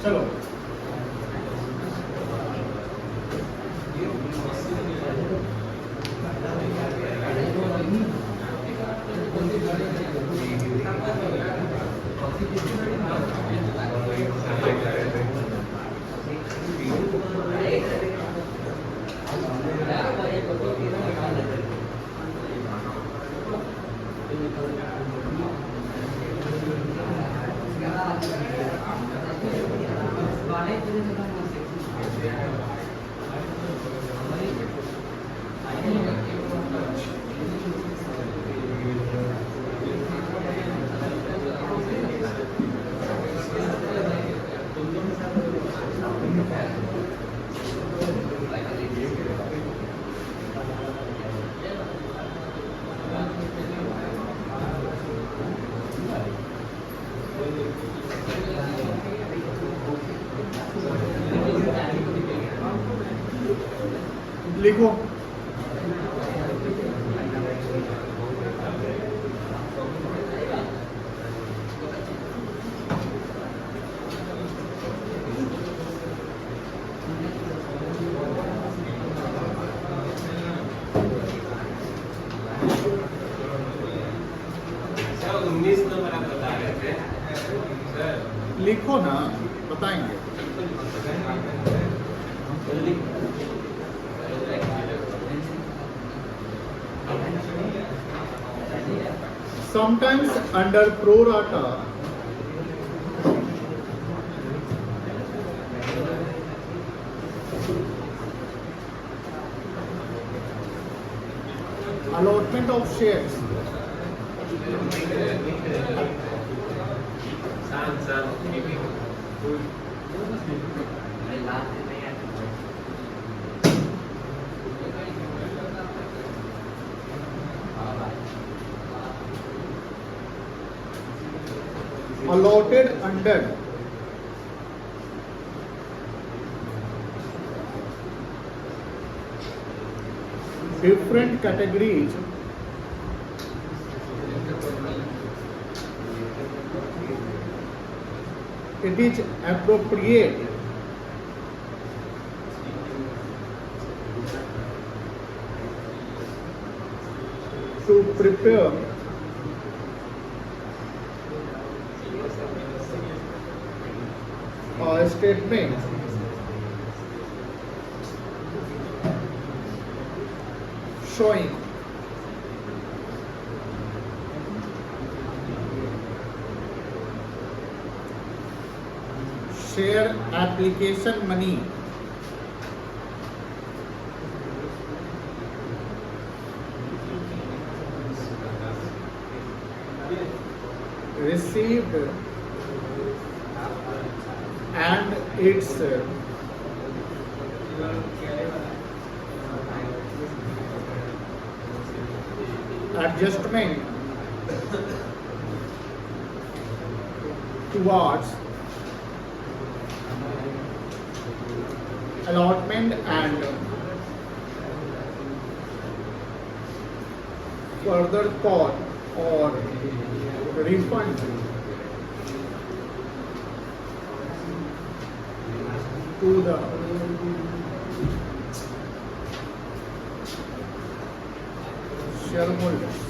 चलो लिखो sir 19 number आप बता रहे थे सर। लिखो ना बताएंगे sometimes under prorata allotment of shares allotted under different categories it is appropriate to prepare a statement showing share application money received and its adjustment towards allotment and further call or refund to the shareholders.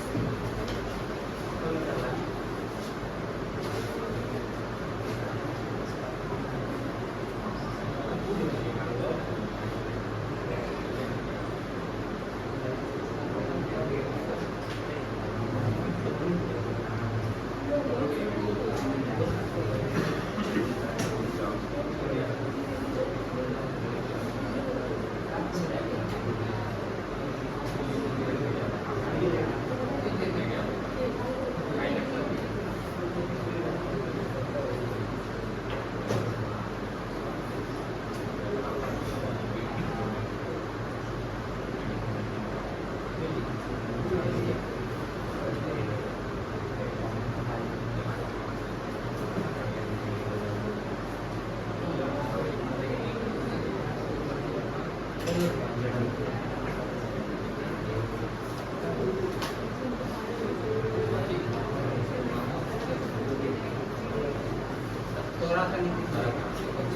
थोड़ा सा नीचे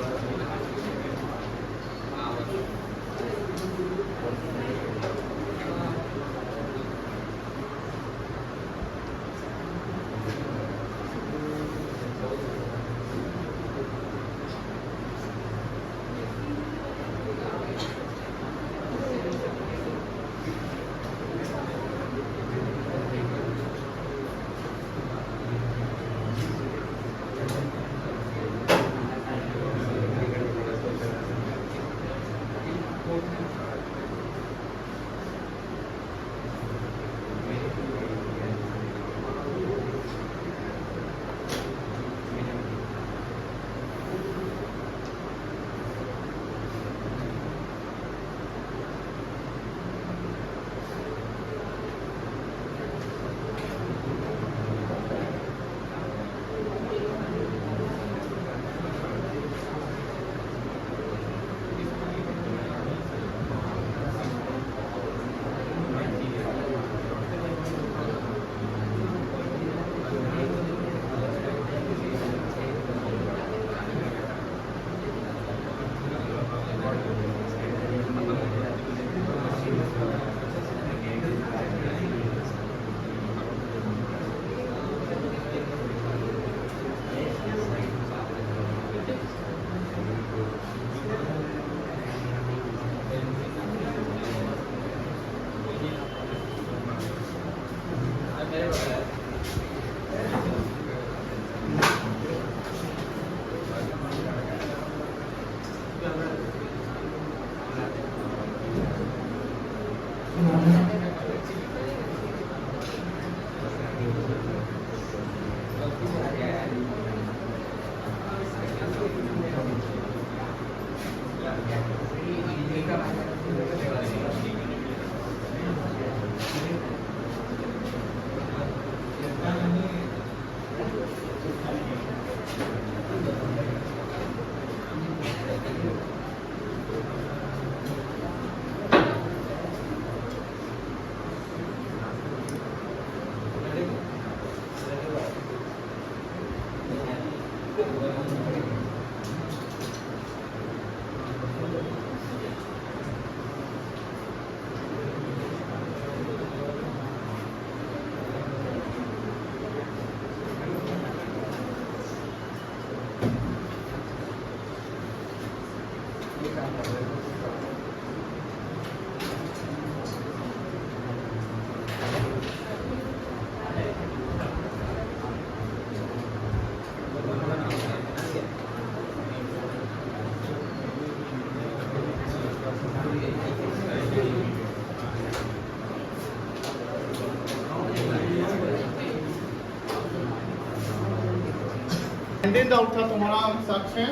19 doubt था तुम्हारा, सच है?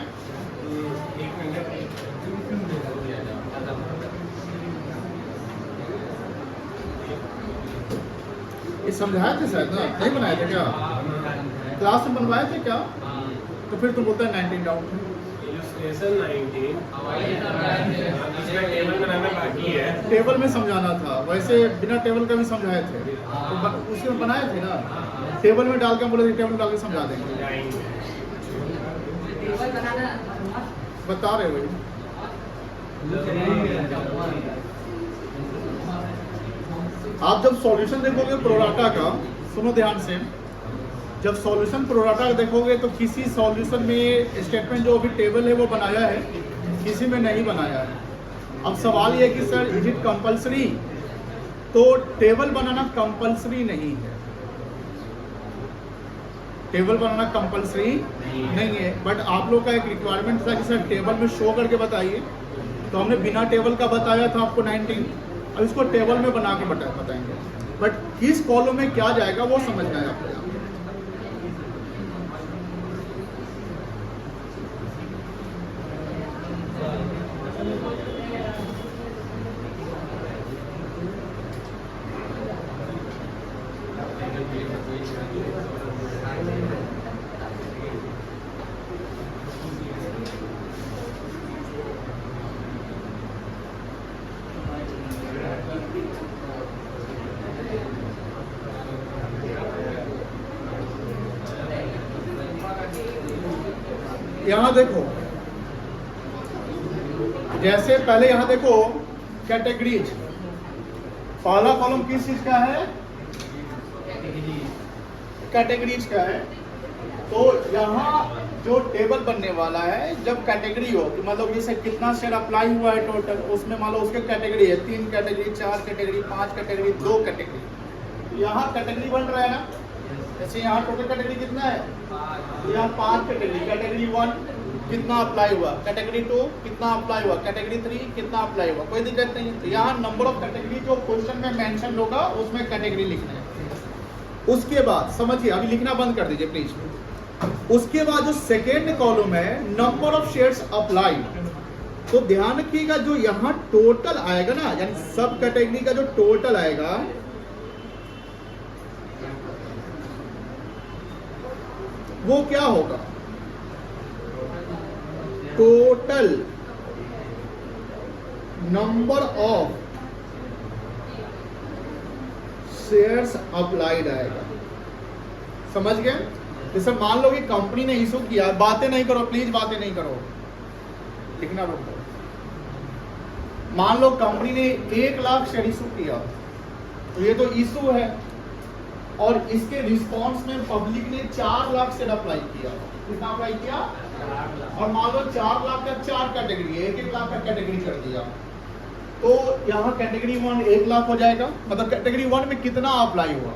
ये समझाए थे शायद ना, नहीं बनाए थे क्या? क्लास में बनवाए थे क्या? तो फिर तुम बोलते हैं 19 डाउट है। इलस्ट्रेशन 19 इसका टेबल बनाना बाकी है। टेबल में समझाना था, वैसे बिना टेबल का भी समझाए थे, तो उसमें बनाए थे ना, टेबल में डाल के हम बोले टेबल में डाल के समझा देंगे। बता रहे हो आप जब सॉल्यूशन देखोगे प्रोराटा का, सुनो ध्यान से, जब सॉल्यूशन प्रोराटा का देखोगे तो किसी सॉल्यूशन में स्टेटमेंट जो अभी टेबल है वो बनाया है, किसी में नहीं बनाया है। अब सवाल ये है कि सर इज इट कंपल्सरी? तो टेबल बनाना कंपल्सरी नहीं है, टेबल बनाना कंपल्सरी नहीं है, बट आप लोग का एक रिक्वायरमेंट था कि सर टेबल में शो करके बताइए, तो हमने बिना टेबल का बताया था आपको 19, अब इसको टेबल में बना के बताएंगे, बट किस कॉलम में क्या जाएगा वो समझना है आपको। यहाँ देखो जैसे पहले यहाँ देखो कैटेगरीज, पहला कॉलम किस चीज का है? कैटेगरीज का है। तो यहाँ जो टेबल बनने वाला है जब कैटेगरी हो कि मतलब जैसे कितना शेयर अप्लाई हुआ है टोटल, उसमें मान लो उसके कैटेगरी है 3 कैटेगरी, 4 कैटेगरी, 5 कैटेगरी, 2 कैटेगरी। यहाँ कैटेगरी बन रहा है ना, जैसे यहाँ टोटल कैटेगरी कितना है, यहाँ 5 कैटेगरी। कैटेगरी 1 कितना अप्लाई हुआ, कैटेगरी 2 कितना अप्लाई हुआ, कैटेगरी 3 कितना अप्लाई हुआ, कोई दिक्कत नहीं। तो यहाँ नंबर ऑफ कैटेगरी जो क्वेश्चन में मेंशन होगा उसमें कैटेगरी लिखना है। उसके बाद समझिए, अभी लिखना बंद कर दीजिए प्लीज। उसके बाद जो सेकेंड कॉलम है नंबर ऑफ शेयर्स अप्लाइड, तो ध्यान रखिएगा जो यहाँ टोटल आएगा ना, यानी सब कैटेगरी का जो टोटल आएगा वो क्या होगा, total number of shares applied आएगा। समझ गए? जैसे मान लो कि कंपनी ने इशू किया, बातें नहीं करो प्लीज, बातें नहीं करो, लिखना रोक दो। मान लो कंपनी ने 1 लाख शेयर इशू किया, तो ये तो इशू है, और इसके रिस्पांस में पब्लिक ने 4 लाख शेयर अप्लाई किया। कितना अप्लाई किया? और मान लो 4 लाख का 4 कैटेगरी है, 1-1 लाख का कैटेगरी कर दिया, तो यहाँ कैटेगरी 1 1 लाख हो जाएगा। मतलब कैटेगरी 1 में कितना अप्लाई हुआ,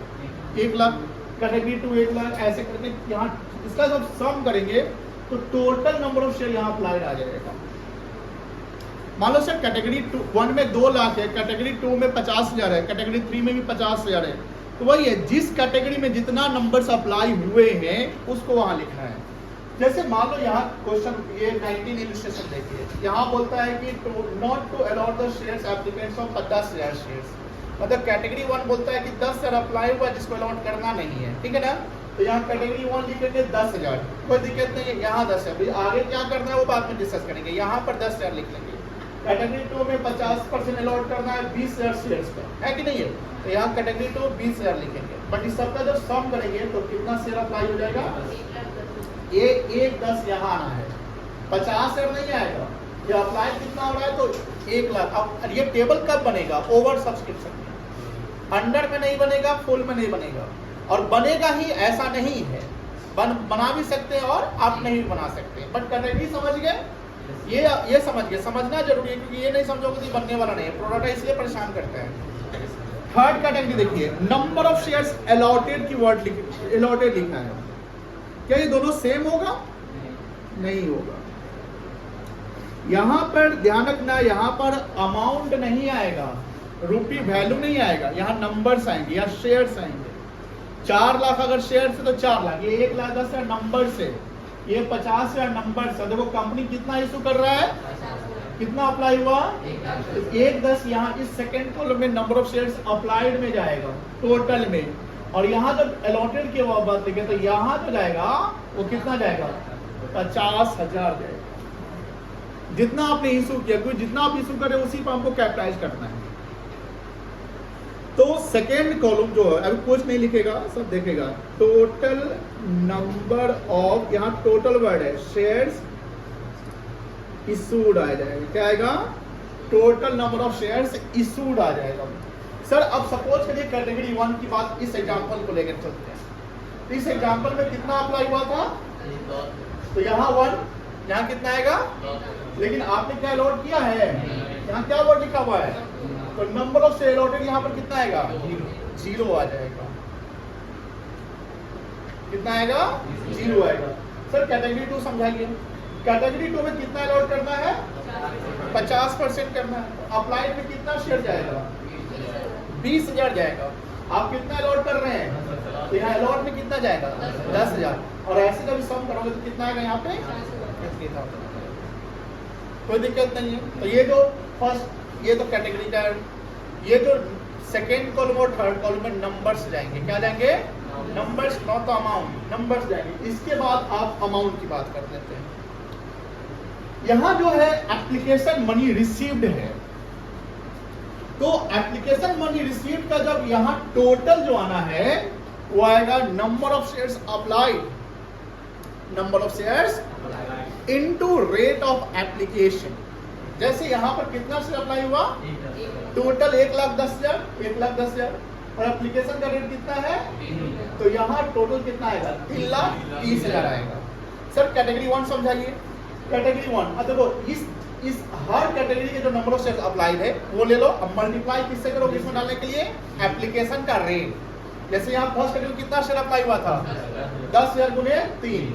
1 लाख, कैटेगरी 2 1 लाख, ऐसे करके यहाँ इसका जब सम करेंगे तो टोटल नंबर ऑफ शेयर यहाँ अप्लाइड आ जाएगा। मान लो सर कैटेगरी 1 में 2 लाख है, कैटेगरी 2 में 50,000 है, कैटेगरी 3 में भी 50,000 है, तो वही है जिस कैटेगरी में जितना नंबर्स अप्लाई हुए हैं उसको वहां लिखना है। जैसे मान लो यहाँ क्वेश्चन ये 19 इलस्ट्रेशन देखिए, यहाँ बोलता है कि not to allot the shares applicants of 10,000 shares. मतलब कैटेगरी 1 बोलता है कि 10 शेयर अप्लाई हुआ जिसको अलॉट करना नहीं है, ठीक है ना। तो यहाँ कैटेगरी 1 लिखेंगे 10,000, कोई दिक्कत नहीं है, यहाँ 10 है। आगे क्या करना है वो बाद में डिस्कस करेंगे। यहाँ पर 10 शेयर लिख लेंगे। कैटेगरी 2 में 50% अलॉट करना है 20,000 शेयर्स का, है कि नहीं है, तो यहाँ कैटेगरी 2 20,000 लिखेंगे। बट इस सबका जब सम करेंगे तो कितना शेयर अप्लाई हो जाएगा, ये 1-10 यहाँ आना है, 50 शेयर नहीं आएगा। ये अप्लाई कितना हो रहा है तो 1 लाख। अब ये टेबल कब बनेगा, ओवर सब्सक्रिप्शन में, अंडर में नहीं बनेगा, फुल में नहीं बनेगा, और बनेगा ही ऐसा नहीं है, बना भी सकते हैं और आप नहीं भी बना सकते। बट कैटेगरी समझ गए, ये समझ गए, समझना जरूरी है, क्योंकि ये नहीं समझोगे तो बनने वाला नहीं है। प्रोडक्ट इसलिए परेशान करता है। थर्ड कैटेगरी देखिए, नंबर ऑफ शेयर्स अलॉटेड की वर्ड अलॉटेड लिखना है। क्या ये दोनों सेम होगा? नहीं होगा। यहां पर ध्यान रखना, यहां पर अमाउंट नहीं आएगा, रुपी वैल्यू नहीं आएगा, यहाँ नंबर्स आएंगे या शेयर्स आएंगे। 4 लाख अगर शेयर से तो 4 लाख, ये 1 लाख 10 शेयर नंबर से, ये 50 शेयर नंबर से। देखो कंपनी कितना इशू कर रहा है, कितना अप्लाई हुआ, 1-10 यहाँ इस सेकेंड कॉलम में नंबर ऑफ शेयर्स अप्लाइड में जाएगा टोटल में, और यहाँ जब अलॉटेड की बात लिखे तो यहाँ जो जाएगा वो कितना जाएगा, 50,000 जाएगा। जितना आपने इशू किया, क्योंकि जितना आप इशू करें उसी पर हमको कैपिटलाइज करना है। तो सेकेंड कॉलम जो है, अभी कुछ नहीं लिखेगा, सब देखेगा, टोटल नंबर ऑफ, यहाँ टोटल वर्ड है, शेयर्स इशूड आ जाएगा। क्या आएगा, total number of shares issued आ जाएगा। सर अब सपोज करिए कैटेगरी 1 की बात, इस एग्जांपल को लेकर चलते हैं। तो इस एग्जांपल में कितना अप्लाई हुआ था, तो यहाँ 1, यहाँ कितना आएगा, लेकिन आपने क्या अलॉट किया है, यहाँ क्या वर्ड लिखा हुआ है, तो नंबर ऑफ शेयर अलॉटेड यहाँ पर कितना आएगा, 0 आ जाएगा। कितना आएगा, 0 आएगा। सर कैटेगरी 2 समझाइए, कैटेगरी 2 में कितना अलॉट करना है, 50% करना है। अप्लाइड में कितना शेयर जाएगा, 20,000 जाएगा। आप कितना अलॉट कर रहे हैं, तो यहाँ अलॉट में कितना जाएगा, 10,000, और ऐसे जब सम करोगे तो कितना आएगा यहाँ पे, 50,000। कोई दिक्कत नहीं है। तो ये जो फर्स्ट, ये तो कैटेगरी का, ये जो सेकेंड कॉलम और थर्ड कॉलम में नंबर्स जाएंगे, क्या जाएंगे, नंबर्स, नॉट अमाउंट, नंबर्स जाएंगे। इसके बाद आप अमाउंट की बात कर लेते हैं। यहां जो है एप्लीकेशन मनी रिसीव्ड है, तो एप्लीकेशन मनी रिसीव्ड का जब यहां टोटल जो आना है वो आएगा number of shares applied, number of shares into rate of application. जैसे यहाँ पर कितना शेयर अप्लाई हुआ, टोटल 1,10,000, 1,10,000 और एप्लीकेशन का रेट कितना है, तो यहाँ टोटल कितना आएगा, 3,30,000 आएगा। सर कैटेगरी 1 समझाइए। कैटेगरी 1 अब देखो इस हर कैटेगरी के जो नंबर ऑफ शेयर अप्लाइड है वो ले लो, अब मल्टीप्लाई किससे करोगे इसमें डालने के लिए, एप्लीकेशन का रेट। जैसे यहाँ फर्स्ट कैटेगरी कितना शेयर अप्लाई हुआ था, 10,000 गुने 3,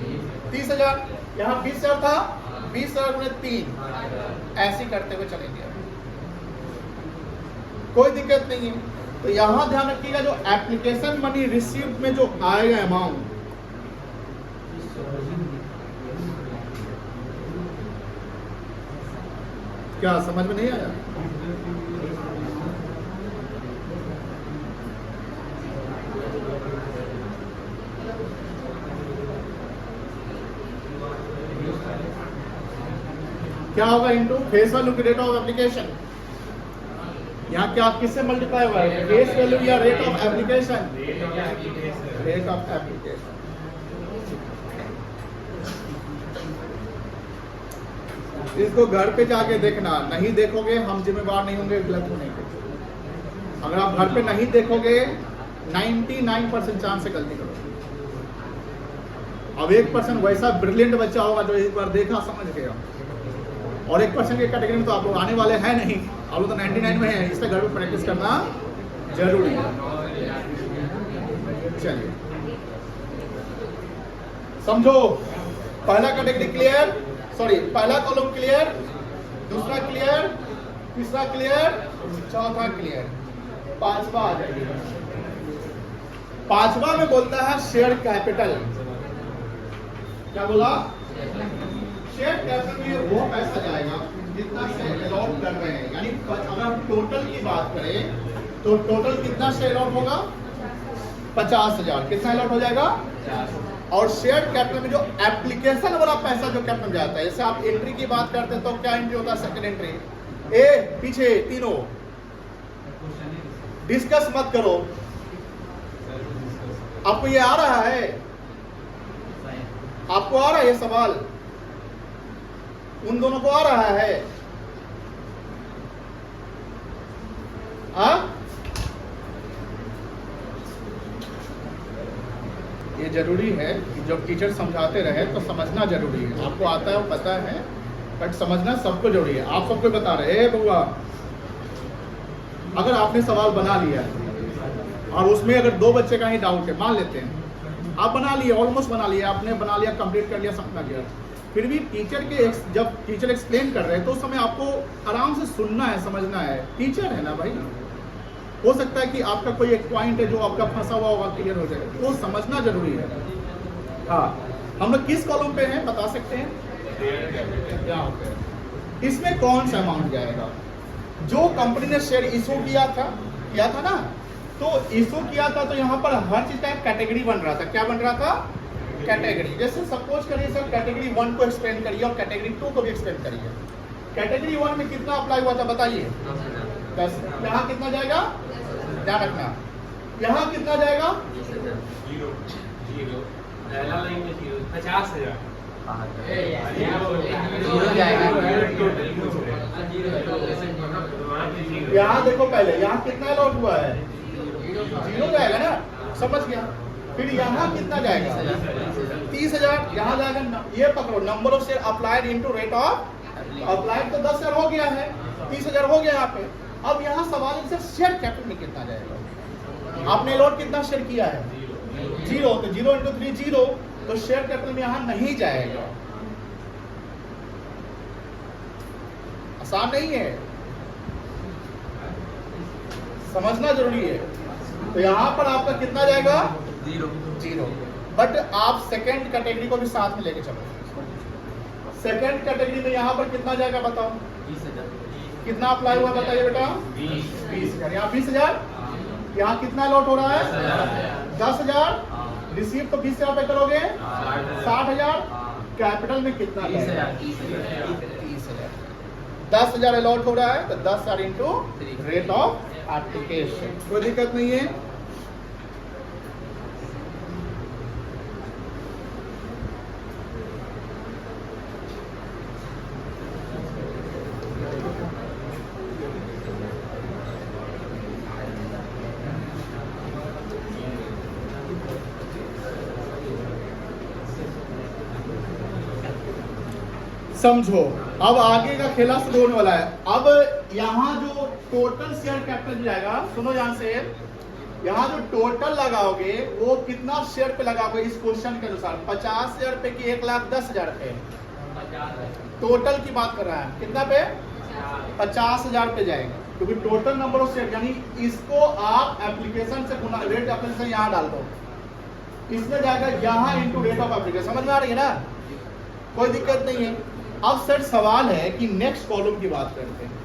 30,000। यहाँ 20,000 था, 20,000 गुने 3, ऐसे करते हुए चलेंगे, कोई दिक्कत नहीं है। तो यहाँ ध्यान रखिएगा जो एप्लीकेशन मनी रिसीव्ड में जो आएगा अमाउंट, क्या समझ में नहीं आया, क्या होगा, इनटू फेस वैल्यू की रेट ऑफ एप्लीकेशन। यहाँ क्या किससे मल्टीप्लाई हुआ है, फेस वैल्यू या rate of application, rate of application. इसको घर पे जाके देखना, नहीं देखोगे हम जिम्मेवार नहीं होंगे गलत होने के। अगर आप घर पे नहीं देखोगे 99% चांस से गलती करोगे। अब 1% वैसा ब्रिलियंट बच्चा होगा जो एक बार देखा समझ गया, और 1% के कैटेगरी में तो आप लोग आने वाले हैं नहीं, आप लोग तो 99 में हैं, इससे घर पे प्रैक्टिस करना जरूरी है। चलिए समझो, पहला कैटेगरी क्लियर, सॉरी पहला कॉलम क्लियर, दूसरा क्लियर, तीसरा क्लियर, चौथा क्लियर, पांचवा आ जाइए। पांचवा में बोलता है शेयर कैपिटल। क्या बोला, शेयर कैपिटल में वो पैसा जाएगा जितना शेयर अलॉट कर रहे हैं, यानी अगर हम टोटल की बात करें तो टोटल कितना शेयर अलॉट होगा, 50,000 कितना अलॉट हो जाएगा, और शेयर कैपिटल में जो एप्लीकेशन वाला पैसा जो कैपिटल जाता है, जैसे आप एंट्री की बात करते हैं तो क्या एंट्री होता है, सेकंड एंट्री, ए पीछे तीनों डिस्कस मत करो। आपको ये आ रहा है, आपको आ रहा है ये सवाल, उन दोनों को आ रहा है, हाँ ये जरूरी है कि जब टीचर समझाते रहे तो समझना जरूरी है। आपको आता है वो पता है, बट समझना सबको जरूरी है। आप सबको बता रहे हैं बउआ, अगर आपने सवाल बना लिया और उसमें अगर 2 बच्चे का ही डाउट है, मान लेते हैं आप बना लिए, ऑलमोस्ट बना लिया, आपने बना लिया, कंप्लीट कर लिया, समझ गया, फिर भी टीचर के जब टीचर एक्सप्लेन कर रहे हैं तो उस समय आपको आराम से सुनना है, समझना है, टीचर है ना भाई। हो सकता है कि आपका कोई एक पॉइंट है जो आपका फंसा हुआ होगा, क्लियर हो जाएगा, तो समझना जरूरी है। हाँ, हम लोग किस कॉलम पे हैं बता सकते हैं, इसमें कौन सा अमाउंट जाएगा, जो कंपनी ने शेयर इशू किया था ना, तो इशू किया था तो यहाँ पर हर चीज का कैटेगरी बन रहा था। क्या बन रहा था, कैटेगरी। जैसे सपोज करिए सर कैटेगरी 1 को एक्सप्लेन करिए और कैटेगरी 2 को भी एक्सप्लेन करिए। कैटेगरी 1 में कितना अप्लाई हुआ था बताइए, 10। यहाँ कितना जाएगा, ध्यान रखना, यहाँ कितना जाएगा, 50,000 यहाँ देखो पहले यहाँ कितना अलॉट हुआ है, 0 जाएगा ना, समझ गया। फिर यहाँ कितना जाएगा, 30,000, यहाँ जाएगा, ये पकड़ो number of share applied into rate of applied, तो 10,000 हो गया है, 30,000 हो गया यहाँ पे। अब यहाँ सवाल इनसे शेयर कैपिटल में कितना जाएगा, आपने अलॉट कितना शेयर किया है, 0, तो 0 इंटू 3 0, तो शेयर कैपिटल में यहाँ नहीं जाएगा। आसान नहीं है, समझना जरूरी है। तो यहाँ पर आपका कितना जाएगा, 0। बट आप सेकंड कैटेगरी को भी साथ में लेके चलो। सेकंड कैटेगरी में यहाँ पर कितना जाएगा बताओ, 20,000 कितना अप्लाई हुआ बताइए बेटा, 20,000। यहाँ 20,000, यहाँ कितना अलॉट हो रहा है, 10,000, रिसीव तो 20,000 पे करोगे, 60,000, कैपिटल में कितना, 30,000। 10,000 अलॉट हो रहा है तो 10,000 इंटू रेट ऑफ एप्लीकेशन, कोई दिक्कत नहीं है। समझो अब आगे का खेला शुरू होने वाला है। अब यहाँ जो टोटल शेयर कैपिटल जाएगा, सुनो यहाँ से, यहाँ जो टोटल लगाओगे वो कितना शेयर पे लगाओगे इस क्वेश्चन के अनुसार? 50 शेयर पे कि 1,10,000 पे? टोटल की बात कर रहा है, कितना पे? 50,000 पे जाएगा, क्योंकि टोटल नंबर ऑफ शेयर, यानी इसको आप एप्लीकेशन से गुना, रेट एप्लीकेशन यहाँ डाल दो, इसमें जाएगा यहाँ इंटू रेट ऑफ एप्लीकेशन। समझ में आ रही है ना? कोई दिक्कत नहीं है। अब सर सवाल है कि नेक्स्ट कॉलम की बात करते हैं।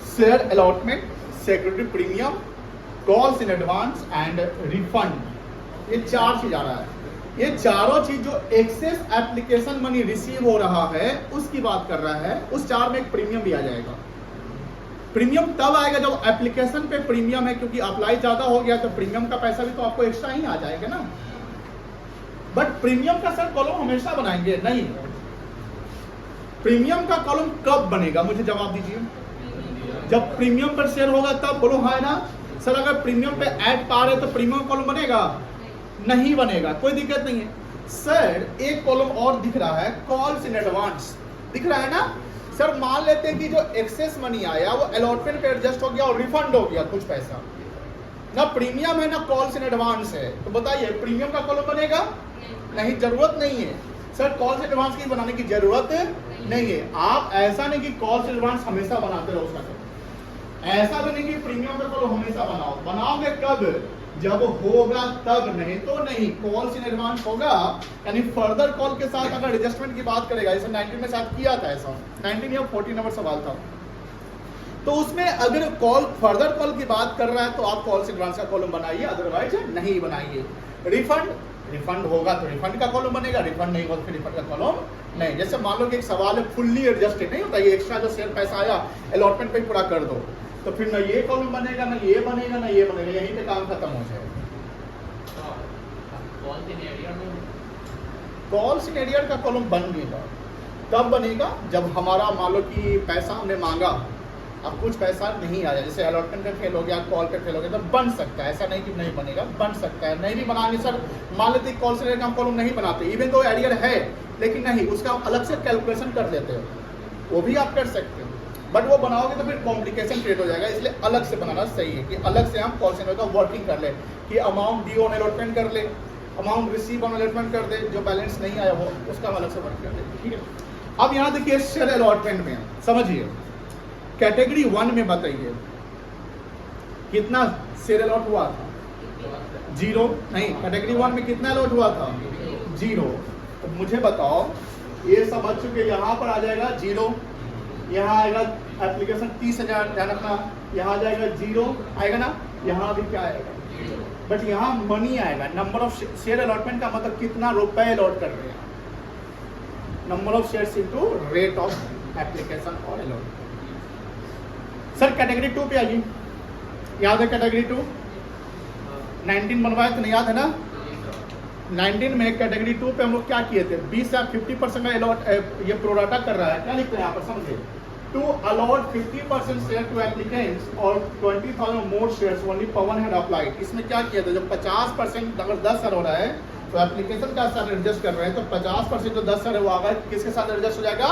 Share allotment, security premium, calls in advance and refund, ये 4 चीज आ रहा है। ये चारों चीज जो एक्सेस एप्लीकेशन मनी रिसीव हो रहा है उसकी बात कर रहा है। उस 4 में एक प्रीमियम भी आ जाएगा। प्रीमियम तब आएगा जब एप्लीकेशन पे प्रीमियम है, क्योंकि अप्लाई ज्यादा हो गया तो प्रीमियम का पैसा भी तो आपको एक्स्ट्रा ही आ जाएगा ना। बट प्रीमियम का सर कॉलम हमेशा बनाएंगे नहीं। प्रीमियम का कॉलम कब बनेगा, मुझे जवाब दीजिए। जब प्रीमियम पर शेयर होगा तब। बोलो हाँ ना सर। अगर प्रीमियम पे ऐड पा रहे तो प्रीमियम कॉलम बनेगा? नहीं बनेगा। कोई दिक्कत नहीं है सर। एक कॉलम और दिख रहा है, कॉल्स इन एडवांस, दिख रहा है ना सर। मान लेते हैं कि जो एक्सेस मनी आया वो अलॉटमेंट पे एडजस्ट हो गया और रिफंड हो गया कुछ पैसा, ना प्रीमियम है ना कॉल्स इन एडवांस है, तो बताइए प्रीमियम का कॉलम बनेगा? नहीं, जरूरत नहीं है सर। कॉल्स इन एडवांस की बनाने की जरूरत नहीं है। आप ऐसा नहीं कि कॉल्स इन एडवांस हमेशा बनाते रहो उसका कॉलम, ऐसा भी नहीं कि प्रीमियम का कॉलम हमेशा बनाओ। बनाओगे कब? जब होगा तब, नहीं तो नहीं। कॉल्स इन एडवांस होगा यानी फर्दर कॉल के साथ अगर एडजस्टमेंट की बात करेगा, जैसे 19 में साथ किया था ऐसा, 19 या 14 नंबर सवाल था, तो उसमें अगर कॉल फर्दर कॉल की बात कर रहा है तो आप कॉल्स इन एडवांस का कॉलम बनाइए, अदरवाइज नहीं बनाइए। रिफंड होगा तो रिफंड का कॉलम बनेगा, रिफंड नहीं होगा तो फिर रिफंड का कॉलम नहीं। जैसे मान लो कि एक सवाल है फुल्ली एडजस्टेड, नहीं होता ये एक्स्ट्रा जो शेयर पैसा आया अलॉटमेंट पे पूरा कर दो, तो फिर ना ये कॉलम बनेगा ना ये बनेगा ना ये बनेगा, यहीं पे काम खत्म हो जाएगा। कॉल्स इन एरियर का कॉलम बनेगा तब बनेगा जब हमारा मान लो कि पैसा हमने मांगा, अब कुछ पैसा नहीं आया, जैसे अलॉटमेंट पे फेल हो गया, कॉल पे फेल हो गया, तो बन सकता है। ऐसा नहीं कि नहीं बनेगा, बन सकता है। नहीं भी बनाएंगे सर, मान लेते कॉल से हम कॉलम नहीं बनाते, इवन तो एरियर है लेकिन नहीं, उसका अलग से कैलकुलेशन कर देते हो, वो भी आप कर सकते हो। बट वो बनाओगे तो फिर कॉम्प्लिकेशन क्रिएट हो जाएगा, इसलिए अलग से बनाना सही है कि अलग से हम कॉल सेंटर का वर्किंग कर ले, कि अमाउंट ड्यू ऑन अलॉटमेंट कर ले, अमाउंट रिसीव ऑन अलॉटमेंट कर दे, जो बैलेंस नहीं आया वो उसका अलग से वर्क कर दे। ठीक है, अब यहाँ देखिए शेयर अलॉटमेंट में समझिए, कैटेगरी 1 में बताइए कितना शेयर अलॉट हुआ था? 0 नहीं, कैटेगरी 1 में कितना अलॉट हुआ था? 0। तो मुझे बताओ, ये समझ चुके, यहाँ पर आ जाएगा 0, यहाँ आएगा एप्लीकेशन 30,000, ध्यान रखना, यहाँ जाएगा 0 आएगा ना, यहाँ भी क्या आएगा? बट यहाँ मनी आएगा। नंबर ऑफ शेयर अलॉटमेंट का मतलब कितना रुपए अलॉट कर रहे हैं, number of shares into rate of application और अलॉटमेंट। सर कैटेगरी 2 पे आइए, याद है कैटेगरी 2? 19 बनवाए तो नहीं याद है ना? 19 में कैटेगरी 2 पे हम लोग क्या किए थे? 20 या 50% का अलॉट, ये प्रोराटा कर रहा है, क्या लिखते हैं यहाँ पर समझे? To allot 50% share to applicants और 20,000 मोर शेयर्स ओनली पर वन हैड अप्लाइड। इसमें क्या किया था? जब 50% अगर 10 साल हो रहा है तो एप्लीकेशन का साथ एडजस्ट कर रहे हैं, तो 50% जो 10 साल है वो आगा किसके साथ एडजस्ट हो जाएगा?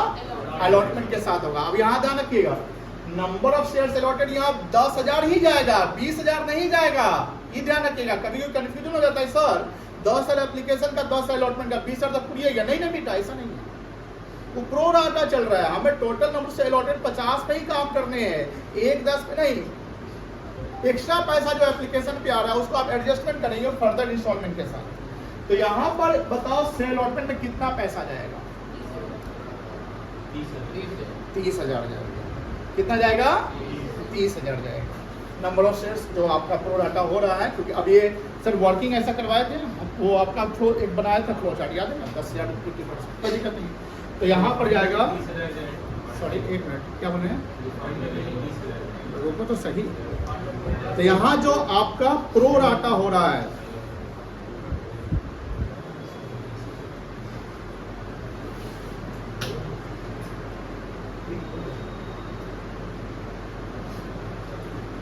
अलॉटमेंट के साथ होगा। अब यहाँ ध्यान रखिएगा, नंबर ऑफ शेयर्स अलॉटेड यहाँ 10,000 ही जाएगा, 20,000 नहीं जाएगा, ये ध्यान रखिएगा। कभी कोई कंफ्यूजन हो जाता है, सर 10 साल एप्लीकेशन का 10 साल अलॉटमेंट का 20 साल तक पूरी है, नहीं बेटा ऐसा नहीं है, वो प्रो राटा चल रहा है। हमें टोटल नंबर से अलॉटेड 50 पे ही काम करने हैं, 1-10 पे नहीं। एक्स्ट्रा पैसा जो एप्लीकेशन पे आ रहा है उसको आप एडजस्टमेंट करेंगे फर्दर इंस्टॉलमेंट के साथ। तो यहाँ पर बताओ शेयर अलॉटमेंट में कितना पैसा जाएगा? 30,000 जाएगा। कितना जाएगा? 30,000 जाएगा। नंबर ऑफ शेयर्स जो आपका प्रो डाटा हो रहा है, क्योंकि अब ये सर वर्किंग ऐसा करवाए थे, वो आपका फ्लो एक बनाया था फ्लो चार्ट, याद है ना? 10,000 50%, कोई दिक्कत नहीं। तो यहाँ पर जाएगा, सॉरी 1 मिनट, क्या बने रोको तो सही। तो यहाँ जो आपका प्रो डाटा हो रहा है,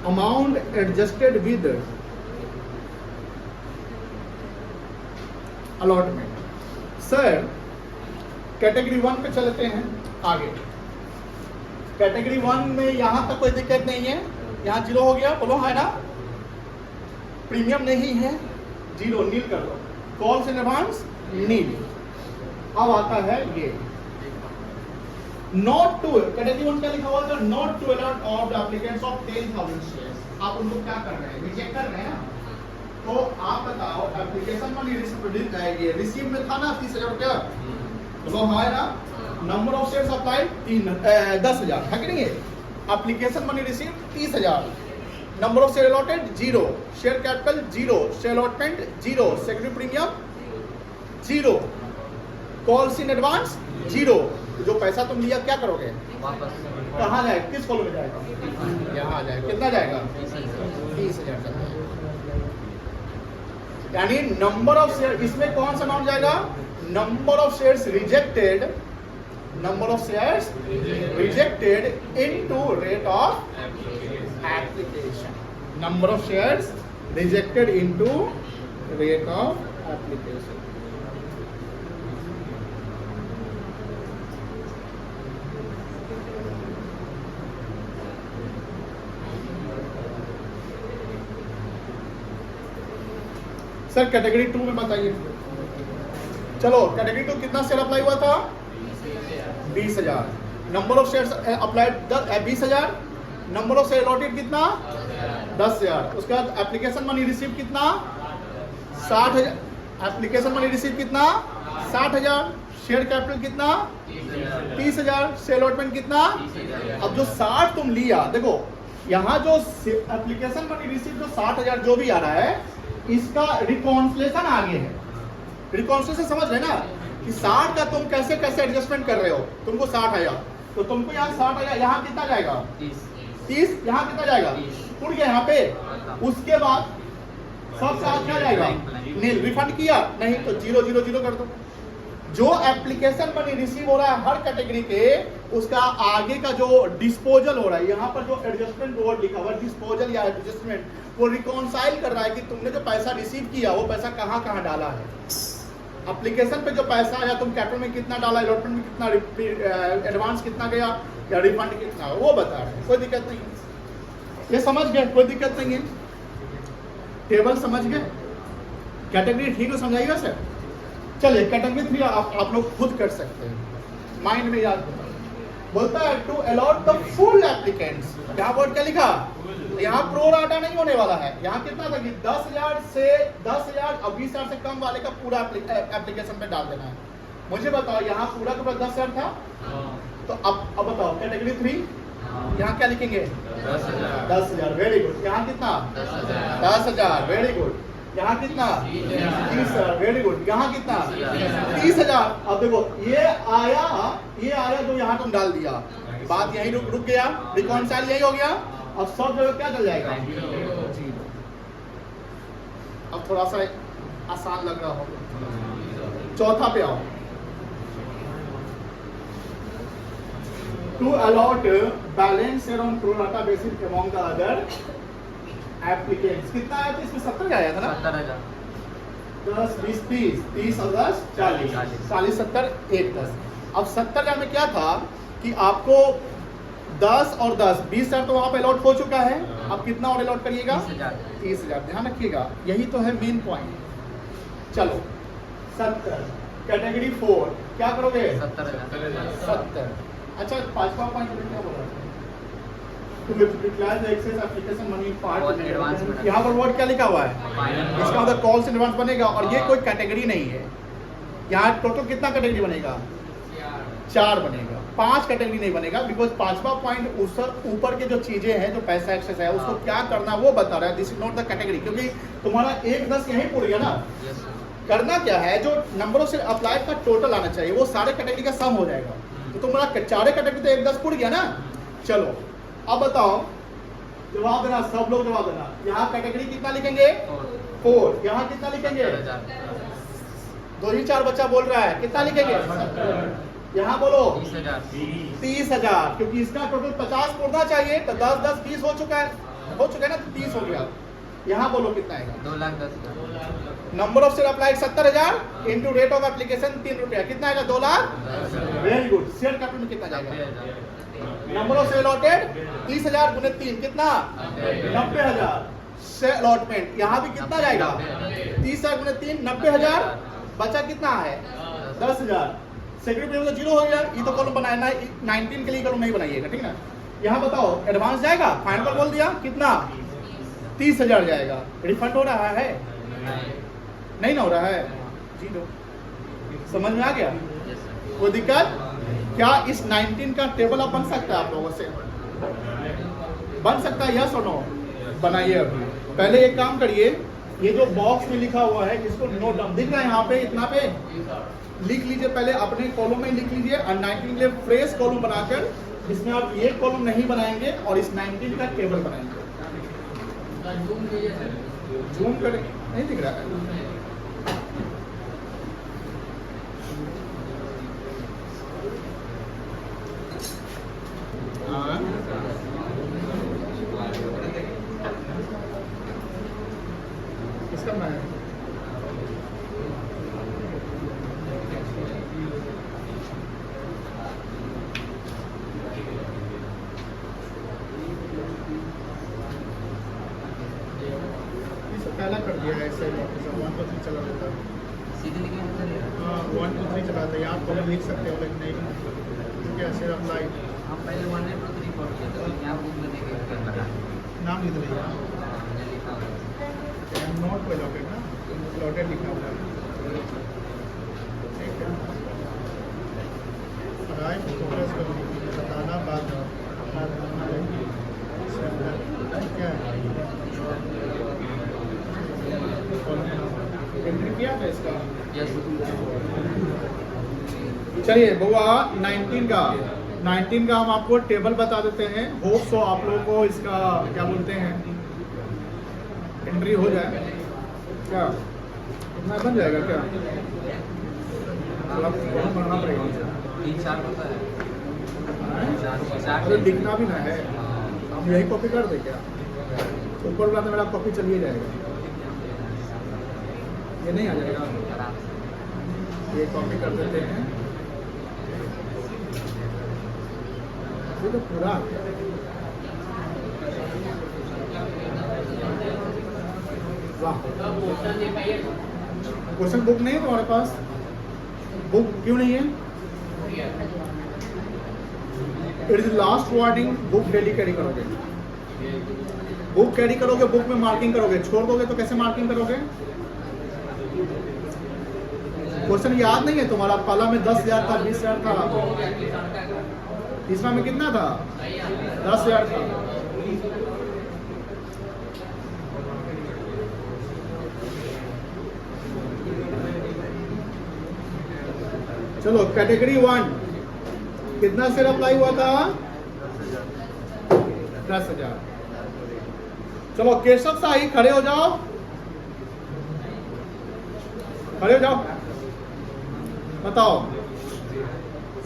amount adjusted with allotment, sir category 1 पे चलते हैं आगे। कैटेगरी 1 में यहाँ तक कोई दिक्कत नहीं है, यहाँ 0 हो गया, बोलो है ना। प्रीमियम नहीं है, 0 नील कर दो, कॉल्स इन एडवांस नील। अब आता है ये नॉट टू, कैटेगरी 1 क्या लिखा हुआ था, not to allot of the applicants of 10,000 shares. आप उनको क्या कर रहे हैं, रिजेक्ट कर रहे हैं ना। तो आप बताओ एप्लीकेशन मनी रिसीव में था ना 30,000 रुपया, तो है ना। नंबर ऑफ शेयर्स अप्लाइड 10,000 है कि नहीं है। Application money receive 30,000, number of share allotted 0, share capital 0, share allotment 0, secretary premium 0, calls in advance 0। जो पैसा तुम लिया क्या करोगे, कहाँ जाएगा, किस कॉलम में जाएगा, यहाँ आ जाएगा। कितना जाएगा, 30,000 जाएगा। यानी नंबर ऑफ शेयर, इसमें कौन सा अमाउंट जाएगा, number of shares rejected, number of shares rejected into rate of application, number of shares rejected into rate of application. Sir category 2 में बताइए। चलो कैटेगरी 2 कितना शेयर अप्लाई हुआ था, 20,000, number of shares applied 20,000, number of share allotted कितना 10,000। उसके बाद application money receive कितना 60,000, एप्लीकेशन मनी रिसीव कितना 60,000, शेयर कैपिटल कितना 30,000, शेयर अलॉटमेंट कितना। अब जो 60 तुम लिया, देखो यहाँ जो एप्लीकेशन मनी रिसीव जो 60,000 जो भी आ रहा है, इसका रिकॉन्सिलेशन आगे है। रिकॉन्सिलेशन समझ रहे ना कि 60 का तुम कैसे कैसे एडजस्टमेंट कर रहे हो। तुमको 60 आया तो तुमको यहाँ 60 आया, यहाँ कितना जाएगा 30, यहाँ कितना जाएगा उड़ गया यहाँ पे। उसके बाद सब साथ क्या जाएगा नील, रिफंड किया नहीं तो 0 0 0 कर दो। जो एप्लीकेशन मनी रिसीव हो रहा है हर कैटेगरी के, उसका आगे का जो डिस्पोजल हो रहा है, यहाँ पर जो एडजस्टमेंट वर्ड लिखा हुआ डिस्पोजल या एडजस्टमेंट, वो रिकॉन्साइल कर रहा है कि तुमने जो पैसा रिसीव किया वो पैसा कहाँ कहाँ डाला है। एप्लीकेशन पे जो पैसा आया तुम कैपिटल में कितना डाला, अलॉटमेंट में कितना, एडवांस कितना गया या रिफंड कितना, वो बता रहे हैं। कोई दिक्कत नहीं है, ये समझ गए, कोई दिक्कत नहीं है। टेबल समझ गए, कैटेगरी ठीक है, समझाइएगा सर। चलिए कैटेगरी 3 आप लोग खुद कर सकते हैं, माइंड में याद बोलता है to allot the full applicants. यहाँ वर्ड क्या लिखा, यहाँ प्रो राटा नहीं होने वाला है। यहाँ कितना था कि 10,000 से 10,000 और 20,000 से कम वाले का पूरा एप्लीकेशन पे डाल देना है। मुझे बताओ यहाँ पूरा का पूरा 10,000 था, तो अब बताओ कैटेगरी 3 यहाँ क्या लिखेंगे 10,000, वेरी गुड। यहाँ कितना 10,000, वेरी गुड। यहाँ कितना 30,000, वेरी गुड। यहाँ कितना 30,000। अब देखो ये आया जो यहाँ तुम डाल दिया, बात यही रुक गया, रिकॉन्साइल यही हो गया। अब सब जगह क्या चल जाएगा, अब थोड़ा सा आसान लग रहा होगा। चौथा पे आओ, to allot balance on pro rata basis among the other applicants. कितना आया था इसमें, 70 आया था ना, 10 20 30 30 और 10 40 40 70 1 10। अब 70 में क्या था कि आपको 10 और 10 20,000 तो वहां पे अलॉट हो चुका है। अब कितना और अलॉट करिएगा 30,000। ध्यान रखिएगा, यही तो है मेन पॉइंट। चलो 70 कैटेगरी 4 क्या करोगे 70। अच्छा पांचवा पॉइंट क्या बोल रहा है, एप्लीकेशन मनी पार्ट। यहाँ पर वर्ड क्या लिखा हुआ है, इसका मतलब कॉल्स इन एडवांस बनेगा। और ये कोई कैटेगरी नहीं है, यहाँ टोटल कितना कैटेगरी बनेगा 4 बनेगा, 5 कैटेगरी नहीं बनेगा। बिकॉज पांचवा पॉइंट ऊपर के जो चीजें हैं, जो पैसा एक्सेस है उसको क्या करना वो बता रहा है। This is not the category, क्योंकि तुम्हारा 1-10 यहीं पड़ गया ना। करना क्या है, जो नंबरों से अप्लाई का टोटल आना चाहिए वो सारे कैटेगरी का सम हो जाएगा। तो तुम्हारा 4 कैटेगरी तो 1-10 पड़ गया ना। चलो अब बताओ, जवाब देना, सब लोग जवाब देना। यहाँ कैटेगरी कितना लिखेंगे 4, यहाँ कितना लिखेंगे 2 ही 4 बच्चा बोल रहा है, कितना लिखेंगे यहाँ बोलो 30,000, क्योंकि इसका टोटल 50 पड़ना चाहिए। तो 10 10 20 हो चुका है ना, तो 30 हो गया। यहाँ बोलो कितना आएगा? 2,10,000। Number of share applied 70,000 into rate of application 3 रुपया, कितना आएगा? 2 lakh. Very good. Share capital में कितना जाएगा? 90,000। नंबर ऑफ शेयर अलॉटेड 30,000 गुने 3 कितना? 90,000। शेयर अलॉटमेंट यहाँ भी कितना जाएगा? 30,000 गुने 3 90,000। बचा कितना है? 10,000। सेक्रेटरी पेमेंट तो जीरो हो गया। ये तो कॉलम बनाया ना, 19 के लिए कॉलम नहीं बनाइएगा, ठीक ना? यहाँ बताओ एडवांस जाएगा, फाइनल बोल दिया कितना? 30,000 जाएगा। रिफंड हो रहा है? नहीं ना हो रहा है? जीरो। समझ में आ गया? कोई दिक्कत? क्या इस 19 का टेबल अब बन सकता है आप लोगों से? बन सकता है, यस और नो? बनाइए अभी। पहले एक काम करिए, ये जो बॉक्स में लिखा हुआ है इसको नोट डाउन, दिख रहा है यहाँ पे, इतना पे लिख लीजिए। पहले अपने कॉलम में लिख लीजिए और 19 के लिए फ्रेश कॉलम बनाकर इसमें आप ये कॉलम नहीं बनाएंगे और इस 19 का टेबल बनाएंगे। जूम कर नहीं दिख रहा है? हाँ। किसका करना है? पहला कर दिया है ऐसे 1 2 3 चला रहता है। सीधे लिखे हैं सर? हाँ 1 2 3 चलाते हैं। आप कॉलम लिख सकते हो लेकिन नहीं क्योंकि ऐसे अप्लाई हम पहले 1 2 3 4 किया था, यहाँ बुक में देखे फिर लगा नाम लिख दीजिए। मैंने लिखा हुआ है। नोट पे लॉटेड ना, लॉटेड लिखा हुआ है, ठीक है। राइट फोकस करो, बताना बात क्या है? एंट्री किया था इसका? यस। चलिए बुआ 19 का हम आपको टेबल बता देते हैं। होप सो आप लोगों को इसका क्या बोलते हैं एंट्री हो जाए। क्या इतना बन जाएगा क्या? मतलब बनना पड़ेगा। 3-4 होता है। अरे लिखना भी ना है, हम यही कॉपी कर दे क्या? ऊपर वाला तो मेरा कॉपी चलिए जाएगा, ये नहीं आ जाएगा। ये कॉपी कर देते हैं, ये तो पूरा वाह। क्वेश्चन बुक नहीं है तुम्हारे पास? बुक क्यों नहीं है? It is last warning. Book daily carry करोगे, बुक कैरी करोगे, बुक में मार्किंग करोगे। छोड़ दोगे तो कैसे मार्किंग करोगे? क्वेश्चन याद नहीं है तुम्हारा? पहला में 10,000 था, 20,000 था, तीसरा में कितना था? 10,000 था। चलो कैटेगरी 1 कितना शेयर अप्लाई हुआ था? 10,000। चलो केशव शाही खड़े हो जाओ, खड़े हो जाओ, बताओ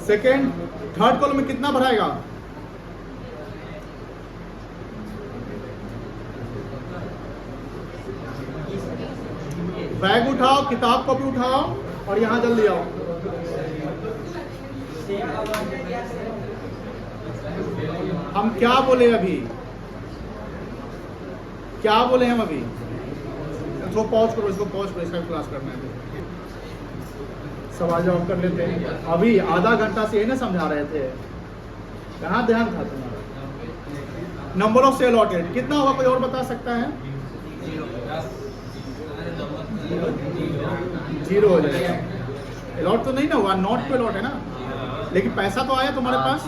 सेकेंड थर्ड कॉलम में कितना भराएगा? बैग उठाओ, किताब कॉपी उठाओ और यहां जल्दी आओ। हम क्या बोले अभी? क्या बोले हम अभी? इसको पॉज करो, इसको पॉज करो, इसका क्लास करना है। सवाल जवाब कर लेते हैं। अभी आधा घंटा से यही ना समझा रहे थे, कहाँ ध्यान था तुम्हारा? नंबर ऑफ शेयर अलॉटेड कितना होगा? कोई और बता सकता है? 0 हो जाएगा। अलॉट तो नहीं ना हुआ, नॉट पे अलॉट है ना, लेकिन पैसा तो आया तुम्हारे पास।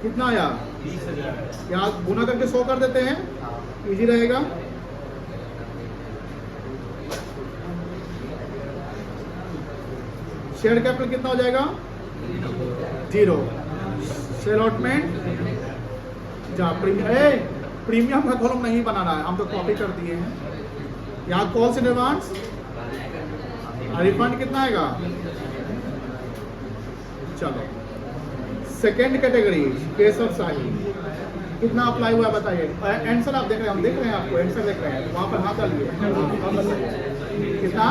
कितना आया? यहाँ गुना करके 100 कर देते हैं, इजी रहेगा। शेयर कैपिटल कितना हो जाएगा? 0। शेयर अलॉटमेंट जा प्रीमियम का कॉलम नहीं बनाना है, हम तो कॉपी कर दिए हैं। यहाँ कॉल्स इन एडवांस रिफंड कितना आएगा? चलो सेकेंड कैटेगरी केशव शाही कितना अप्लाई हुआ है बताइए। आंसर आप देख रहे हैं, हम देख रहे हैं आपको आंसर देख रहे हैं, वहाँ पर हाथ डालिए। हाँ, बताइए कितना।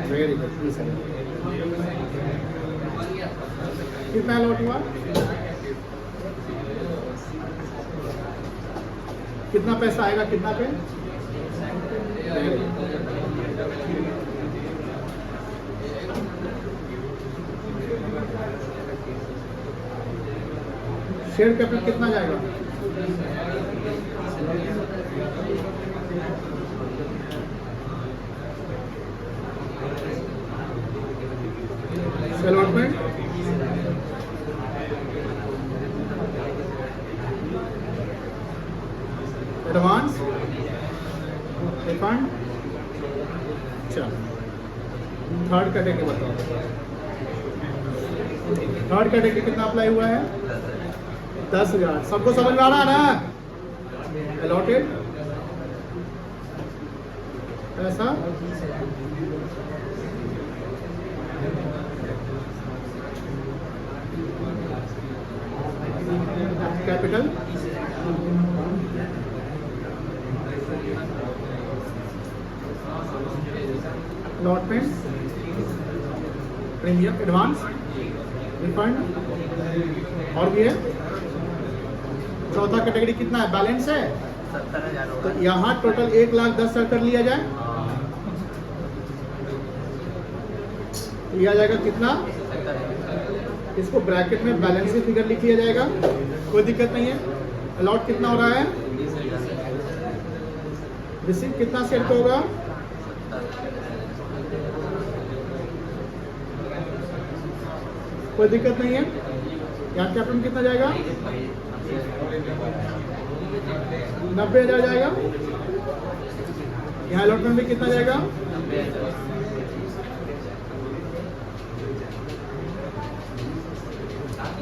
Very good. कितना अलॉट हुआ, कितना पैसा आएगा, कितना पे। Very good. शेयर कैपिटल कितना जाएगा, अलॉटमेंट एडवांस रिफंड। चलो थर्ड कैटेगरी बताओ, थर्ड कैटेगरी कितना अप्लाई हुआ है, 10,000। सबको समझ में आ रहा है ना। अलॉटेड ऐसा capital allotment premium advance refund और भी है। चौथा कैटेगरी कितना है, बैलेंस है 70,000 तो होगा। यहाँ टोटल 1,10,000 कर लिया जाए, लिया जाएगा कितना, इसको ब्रैकेट में बैलेंस से फिगर लिख लिया जाएगा, कोई दिक्कत नहीं है। अलॉट कितना हो रहा है, रिसीव कितना सेल का होगा, कोई दिक्कत नहीं है। यहाँ कैपिटल कितना जाएगा, 90,000 जाएगा। यहाँ अलॉटमेंट में कितना जाएगा,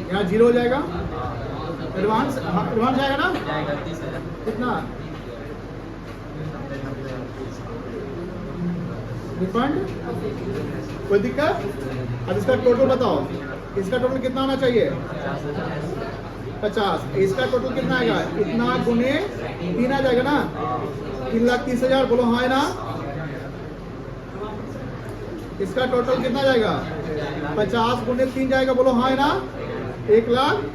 यहाँ 0 हो जाएगा। एडवांस एडवांस जाएगा ना, जाएगा 30,000। कितना, रिफंड कोई दिक्कत। अब इसका टोटल बताओ, इसका टोटल कितना होना चाहिए, 50। इसका टोटल कितना आएगा, इतना गुने 3 आ जाएगा ना, 3,30,000। बोलो हाँ है ना। इसका टोटल कितना जाएगा, 50 गुने 3 जाएगा, बोलो हाँ है ना, 1,50,000।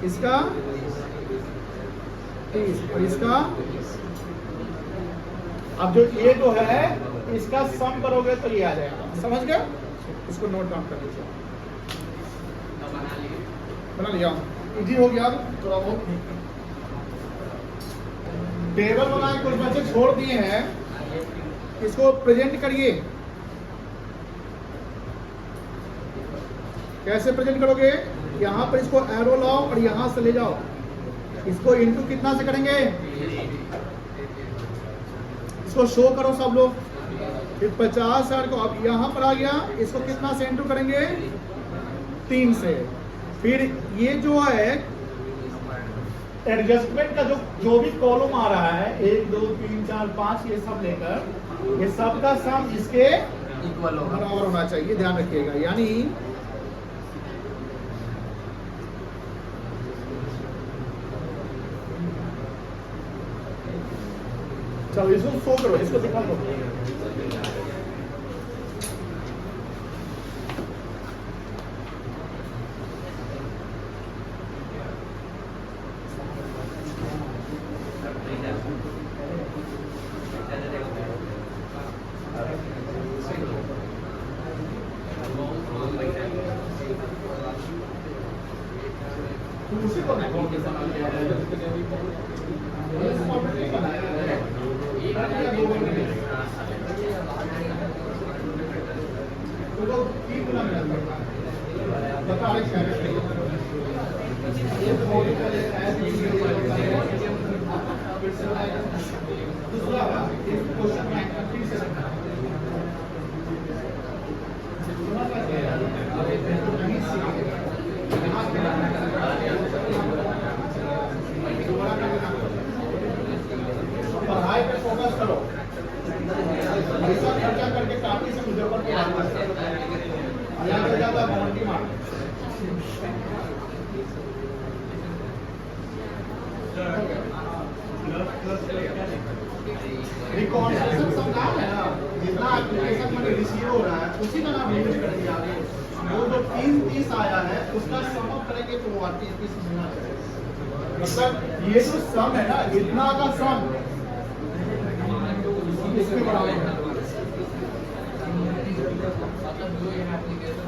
इसका 30 और इसका। अब जो ये जो है इसका सम करोगे तो ये आ जाएगा, समझ गए। इसको नोट डाउन कर लीजिए, बना लिया, इजी हो गया। अब थोड़ा बहुत टेबल बनाए, कुछ बच्चे छोड़ दिए हैं, इसको प्रेजेंट करिए। कैसे प्रेजेंट करोगे, यहाँ पर इसको एरो लाओ और यहाँ से ले जाओ, इसको इनटू कितना से करेंगे, इसको शो करो सब लोग। फिर 50,000 को अब यहाँ पर आ गया, इसको कितना से इनटू करेंगे, 3 से। फिर ये जो है एडजस्टमेंट का जो भी कॉलम आ रहा है, 1 2 3 4 5 ये सब लेकर, ये सब का सम इसके इक्वल होगा। बराबर होना चाहिए, ध्यान रखिएगा। यानी चलो इसको शो करो, इसको दिखा दो। उसी को मैं पढ़ाई पे फोकस करो, पैसा खर्चा करके काफी से मुझे पर वाला बाउंड्री मार्क रिकॉन्स्ट्रक्शन सब नाम है ना, जितना एप्लीकेशन में रिसीव हो रहा है उसी का नाम यूज करेंगे आगे। वो जो 330 आया है उसका सम अप करेंगे तो वो आरटीपीसी मिलना चाहिए। मतलब ये जो सम है ना, इतना का सम इसके बराबर है। मतलब जो ये एप्लीकेशन